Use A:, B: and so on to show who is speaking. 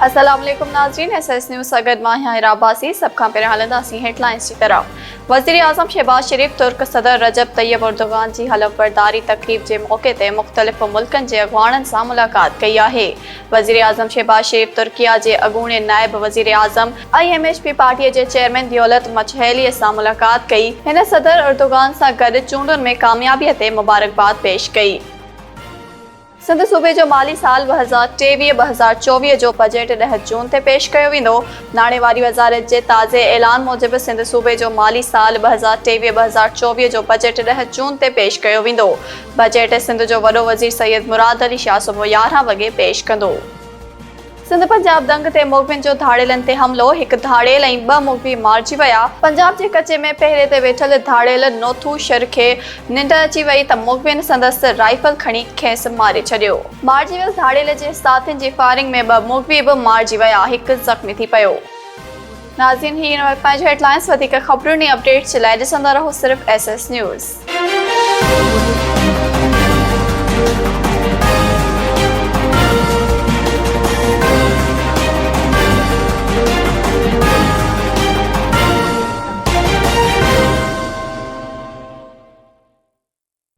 A: अस्सलाम वालेकुम नाज़रीन, SS न्यूज़ सगद मां इराबासी सब खां पहिरियों हलंदासीं हेडलाइंस की तरफ। वज़ीर आज़म शहबाज शरीफ तुर्क सदर रजब तैयब उर्दुगान की हलफ बरदारी तकरीब के मौके ते मुख्तलिफ़ मुल्कनि के अगवाननि से मुलाकात कई है। वज़ीर आज़म शहबाज शरीफ तुर्किया के अगूणे नायब वज़ीर आज़म IMHP पार्टी के चेयरमैन दौलत मचहली से मुलाकात कई। इन सदर उर्दुगान से गड चूंडुनि में कामयाबी ते मुबारकबाद पेश कई। सिंध सूबे जो माली साल 2023-2024 जो बजट 10 जून ते पेश किया वेंदो। नाणेवारी वज़ारत के ताज़े ऐलान मूजिब सिंध सूबे जो माली साल 2023-2024 जो बजट 10 जून ते पेश किया वेंदो। बजट सिंध जो वडो वज़ीर सैयद मुराद अली शाह सुबुह 11 वगे पेश कंदो। सिंध पंजाब दंग ते मुग़बिन जो धाड़ेलन ते हमलो, एक धाड़ेल ऐं 2 मुग़बी मारिजी विया। पंजाब के कचे में पहरे ते वेठल धाड़ेल नोथू शर के निंड अची वई त मुग़बिन संदसि राइफल खणी खेसि मारे छॾियो। मारिजी वियल धाड़ेल जे साथियुनि जी फायरिंग में 2 मुग़बी बि मारिजी विया, हिकु ज़ख़्मी थी पियो। नाज़रीन, हीअ पंहिंजो हेडलाइंस वधीक ख़बरुनि ऐं अपडेट्स जे लाइ ॾिसंदा रहो सिर्फ़ SS न्यूज़।